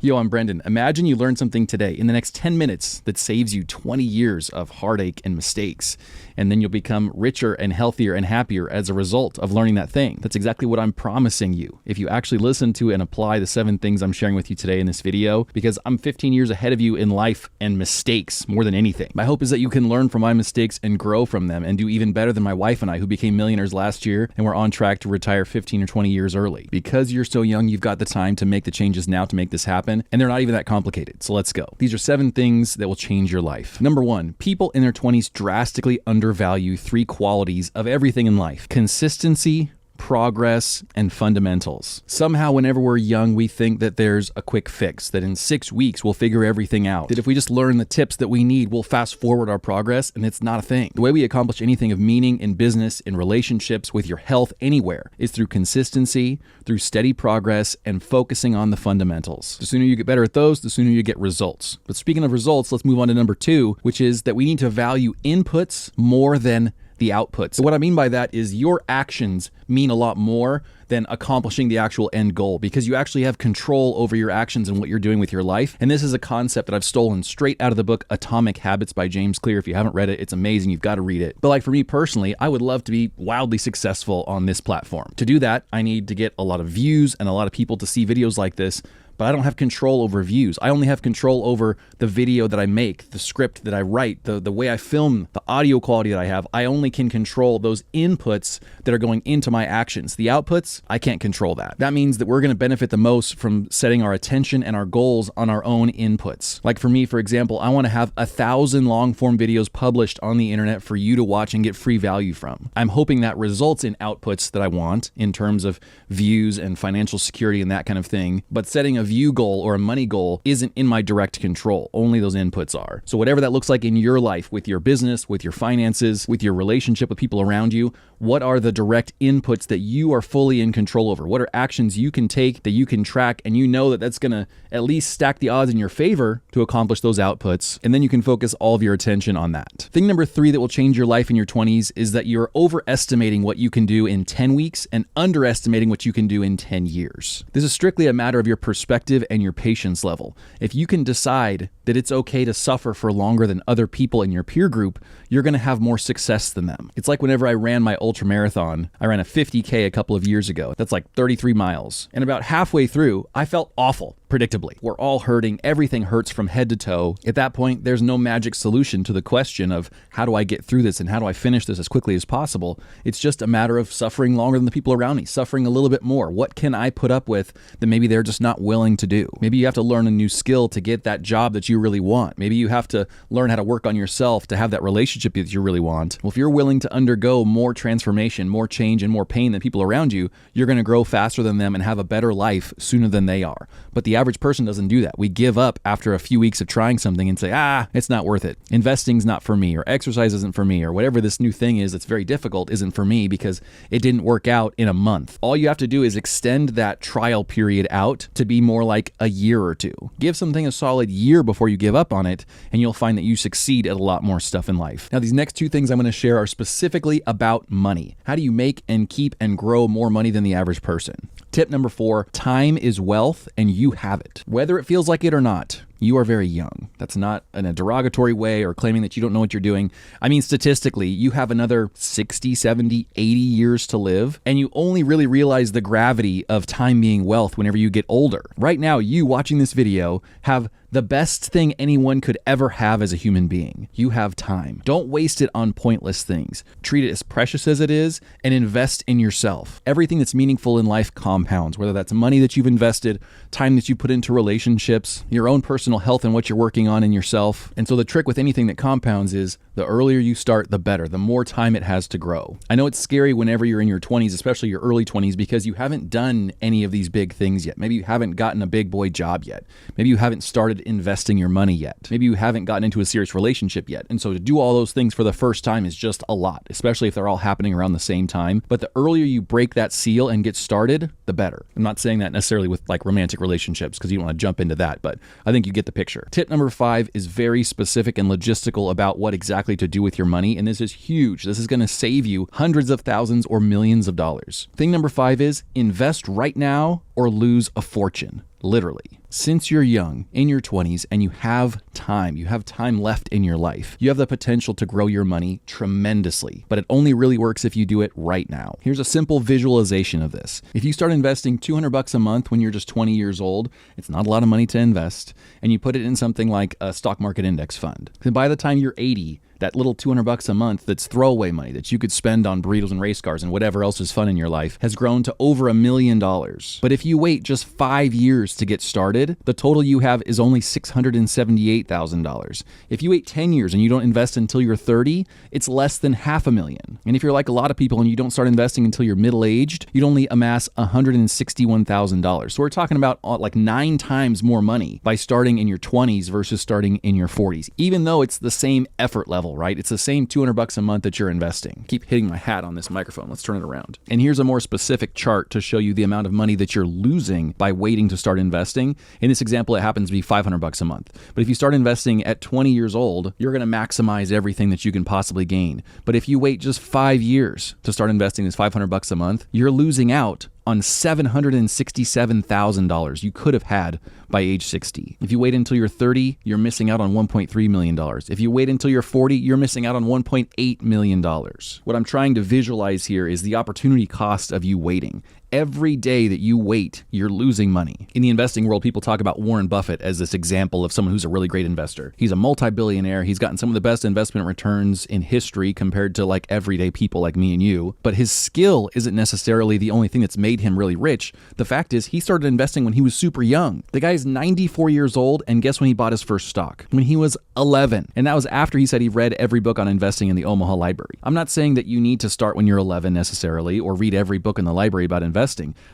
Yo, I'm Brendan. Imagine you learn something today in the next 10 minutes that saves you 20 years of heartache and mistakes. And then you'll become richer and healthier and happier as a result of learning that thing. That's exactly what I'm promising you. If you actually listen to and apply the 7 things I'm sharing with you today in this video, because I'm 15 years ahead of you in life and mistakes more than anything. My hope is that you can learn from my mistakes and grow from them and do even better than my wife and I, who became millionaires last year and we're on track to retire 15 or 20 years early. Because you're so young, you've got the time to make the changes now to make this happen, and they're not even that complicated. So let's go. These are 7 things that will change your life. Number 1, people in their 20s drastically undervalue 3 qualities of everything in life: consistency, progress, and fundamentals. Somehow, whenever we're young, we think that there's a quick fix, that in 6 weeks we'll figure everything out, that if we just learn the tips that we need, we'll fast forward our progress, and it's not a thing. The way we accomplish anything of meaning in business, in relationships, with your health, anywhere, is through consistency, through steady progress, and focusing on the fundamentals. The sooner you get better at those, the sooner you get results. But speaking of results, let's move on to number 2, which is that we need to value inputs more than the outputs. So what I mean by that is your actions mean a lot more than accomplishing the actual end goal, because you actually have control over your actions and what you're doing with your life. And this is a concept that I've stolen straight out of the book Atomic Habits by James Clear. If you haven't read it, it's amazing. You've got to read it. But like for me personally, I would love to be wildly successful on this platform. To do that, I need to get a lot of views and a lot of people to see videos like this. But I don't have control over views. I only have control over the video that I make, the script that I write, the way I film, the audio quality that I have. I only can control those inputs that are going into my actions. The outputs, I can't control that. That means that we're going to benefit the most from setting our attention and our goals on our own inputs. Like for me, for example, I want to have 1,000 long form videos published on the internet for you to watch and get free value from. I'm hoping that results in outputs that I want in terms of views and financial security and that kind of thing. But setting a view goal or a money goal isn't in my direct control. Only those inputs are. So whatever that looks like in your life, with your business, with your finances, with your relationship with people around you, what are the direct inputs that you are fully in control over? What are actions you can take that you can track, and you know that that's going to at least stack the odds in your favor to accomplish those outputs, and then you can focus all of your attention on that. Thing number 3 that will change your life in your 20s is that you're overestimating what you can do in 10 weeks and underestimating what you can do in 10 years. This is strictly a matter of your perspective and your patience level. If you can decide that it's okay to suffer for longer than other people in your peer group, you're going to have more success than them. It's like whenever I ran my ultra marathon, I ran a 50K a couple of years ago. That's like 33 miles. And about halfway through, I felt awful. Predictably. We're all hurting. Everything hurts from head to toe. At that point, there's no magic solution to the question of how do I get through this and how do I finish this as quickly as possible. It's just a matter of suffering longer than the people around me, suffering a little bit more. What can I put up with that maybe they're just not willing to do? Maybe you have to learn a new skill to get that job that you really want. Maybe you have to learn how to work on yourself to have that relationship that you really want. Well, if you're willing to undergo more transformation, more change, and more pain than people around you, you're going to grow faster than them and have a better life sooner than they are. But the average person doesn't do that. We give up after a few weeks of trying something and say, it's not worth it. Investing's not for me, or exercise isn't for me, or whatever this new thing is that's very difficult isn't for me because it didn't work out in a month. All you have to do is extend that trial period out to be more like a year or 2. Give something a solid year before you give up on it, and you'll find that you succeed at a lot more stuff in life. Now, these next 2 things I'm going to share are specifically about money. How do you make and keep and grow more money than the average person? Tip number 4, time is wealth and you have it. Whether it feels like it or not, you are very young. That's not in a derogatory way or claiming that you don't know what you're doing. I mean, statistically, you have another 60, 70, 80 years to live, and you only really realize the gravity of time being wealth whenever you get older. Right now, you watching this video have the best thing anyone could ever have as a human being. You have time. Don't waste it on pointless things. Treat it as precious as it is and invest in yourself. Everything that's meaningful in life compounds, whether that's money that you've invested, time that you put into relationships, your own personal health and what you're working on in yourself. And so the trick with anything that compounds is the earlier you start, the better, the more time it has to grow. I know it's scary whenever you're in your 20s, especially your early 20s, because you haven't done any of these big things yet. Maybe you haven't gotten a big boy job yet. Maybe you haven't started investing your money yet. Maybe you haven't gotten into a serious relationship yet. And so to do all those things for the first time is just a lot, especially if they're all happening around the same time. But the earlier you break that seal and get started, the better. I'm not saying that necessarily with like romantic relationships because you don't want to jump into that, but I think you get the picture. Tip number 5 is very specific and logistical about what exactly to do with your money. And this is huge. This is going to save you hundreds of thousands or millions of dollars. Thing number 5 is invest right now or lose a fortune. Literally. since you're young, in your 20s, and you have time left in your life, you have the potential to grow your money tremendously, but it only really works if you do it right now. Here's a simple visualization of this. If you start investing $200 a month when you're just 20 years old, it's not a lot of money to invest, and you put it in something like a stock market index fund. And by the time you're 80, that little $200 a month that's throwaway money that you could spend on burritos and race cars and whatever else is fun in your life has grown to over $1 million. But if you wait just 5 years to get started, the total you have is only $678,000. If you wait 10 years and you don't invest until you're 30, it's less than $500,000. And if you're like a lot of people and you don't start investing until you're middle-aged, you'd only amass $161,000. So we're talking about like 9 times more money by starting in your 20s versus starting in your 40s, even though it's the same effort level. Right? It's the same $200 a month that you're investing. Keep hitting my hat on this microphone. Let's turn it around. And here's a more specific chart to show you the amount of money that you're losing by waiting to start investing. In this example, it happens to be $500 a month. But if you start investing at 20 years old, you're going to maximize everything that you can possibly gain. But if you wait just 5 years to start investing this $500 a month, you're losing out on $767,000 you could have had by age 60. If you wait until you're 30, you're missing out on $1.3 million. If you wait until you're 40, you're missing out on $1.8 million. What I'm trying to visualize here is the opportunity cost of you waiting. Every day that you wait, you're losing money. In the investing world, people talk about Warren Buffett as this example of someone who's a really great investor. He's a multi-billionaire. He's gotten some of the best investment returns in history compared to like everyday people like me and you. But his skill isn't necessarily the only thing that's made him really rich. The fact is, he started investing when he was super young. The guy's 94 years old, and guess when he bought his first stock? When he was 11. And that was after he said he read every book on investing in the Omaha library. I'm not saying that you need to start when you're 11 necessarily, or read every book in the library about investing.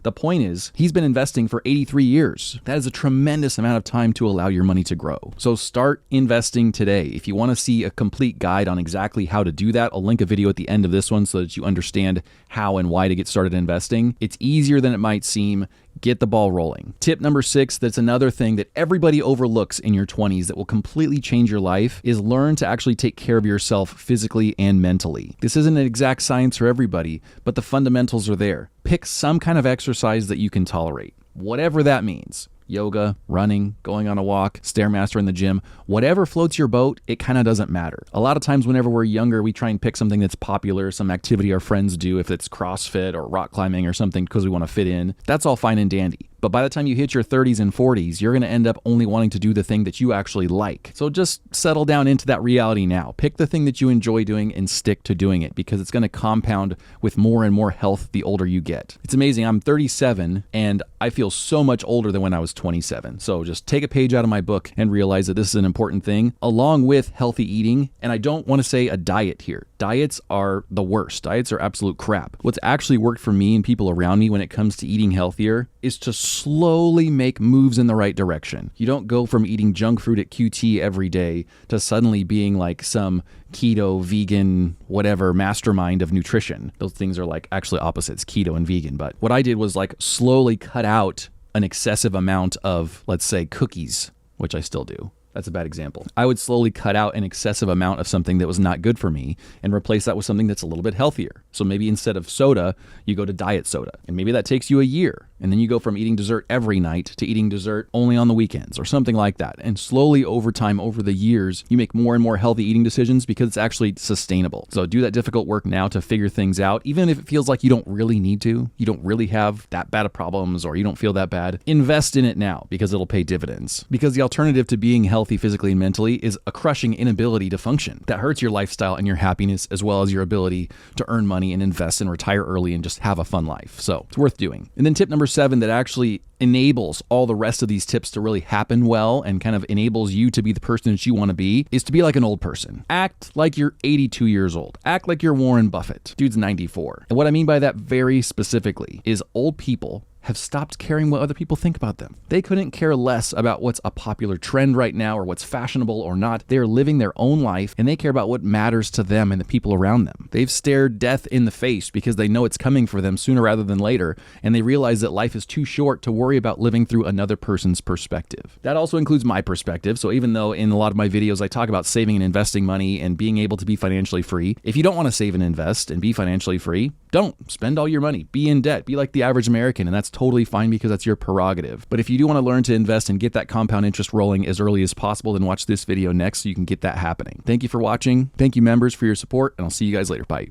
The point is, he's been investing for 83 years. That is a tremendous amount of time to allow your money to grow. So start investing today. If you want to see a complete guide on exactly how to do that, I'll link a video at the end of this one so that you understand how and why to get started investing. It's easier than it might seem. Get the ball rolling. Tip number 6, that's another thing that everybody overlooks in your 20s that will completely change your life, is learn to actually take care of yourself physically and mentally. This isn't an exact science for everybody, but the fundamentals are there. Pick some kind of exercise that you can tolerate, whatever that means. Yoga, running, going on a walk, Stairmaster in the gym, whatever floats your boat, it kind of doesn't matter. A lot of times whenever we're younger, we try and pick something that's popular, some activity our friends do, if it's CrossFit or rock climbing or something because we want to fit in. That's all fine and dandy. But by the time you hit your 30s and 40s, you're going to end up only wanting to do the thing that you actually like. So just settle down into that reality now. Pick the thing that you enjoy doing and stick to doing it, because it's going to compound with more and more health the older you get. It's amazing. I'm 37 and I feel so much older than when I was 27. So just take a page out of my book and realize that this is an important thing, along with healthy eating. And I don't want to say a diet here. Diets are the worst. Diets are absolute crap. What's actually worked for me and people around me when it comes to eating healthier is to slowly make moves in the right direction. You don't go from eating junk food at QT every day to suddenly being like some keto, vegan, whatever mastermind of nutrition. Those things are like actually opposites, keto and vegan. But what I did was like slowly cut out an excessive amount of, let's say, cookies, which I still do. That's a bad example. I would slowly cut out an excessive amount of something that was not good for me and replace that with something that's a little bit healthier. So maybe instead of soda, you go to diet soda. And maybe that takes you a year. And then you go from eating dessert every night to eating dessert only on the weekends or something like that. And slowly over time, over the years, you make more and more healthy eating decisions because it's actually sustainable. So do that difficult work now to figure things out. Even if it feels like you don't really need to, you don't really have that bad of problems, or you don't feel that bad, invest in it now because it'll pay dividends. Because the alternative to being healthy physically and mentally is a crushing inability to function. That hurts your lifestyle and your happiness, as well as your ability to earn money and invest and retire early and just have a fun life. So it's worth doing. And then tip number 7 that actually enables all the rest of these tips to really happen well and kind of enables you to be the person that you want to be is to be like an old person. Act like you're 82 years old. Act like you're Warren Buffett. Dude's 94. And what I mean by that very specifically is old people have stopped caring what other people think about them. They couldn't care less about what's a popular trend right now or what's fashionable or not. They're living their own life and they care about what matters to them and the people around them. They've stared death in the face because they know it's coming for them sooner rather than later, and they realize that life is too short to worry about living through another person's perspective. That also includes my perspective. So even though in a lot of my videos I talk about saving and investing money and being able to be financially free, if you don't want to save and invest and be financially free, don't spend all your money. Be in debt. Be like the average American, and that's that's totally fine because that's your prerogative. But if you do want to learn to invest and get that compound interest rolling as early as possible, then watch this video next so you can get that happening. Thank you for watching. Thank you, members, for your support, and I'll see you guys later. Bye.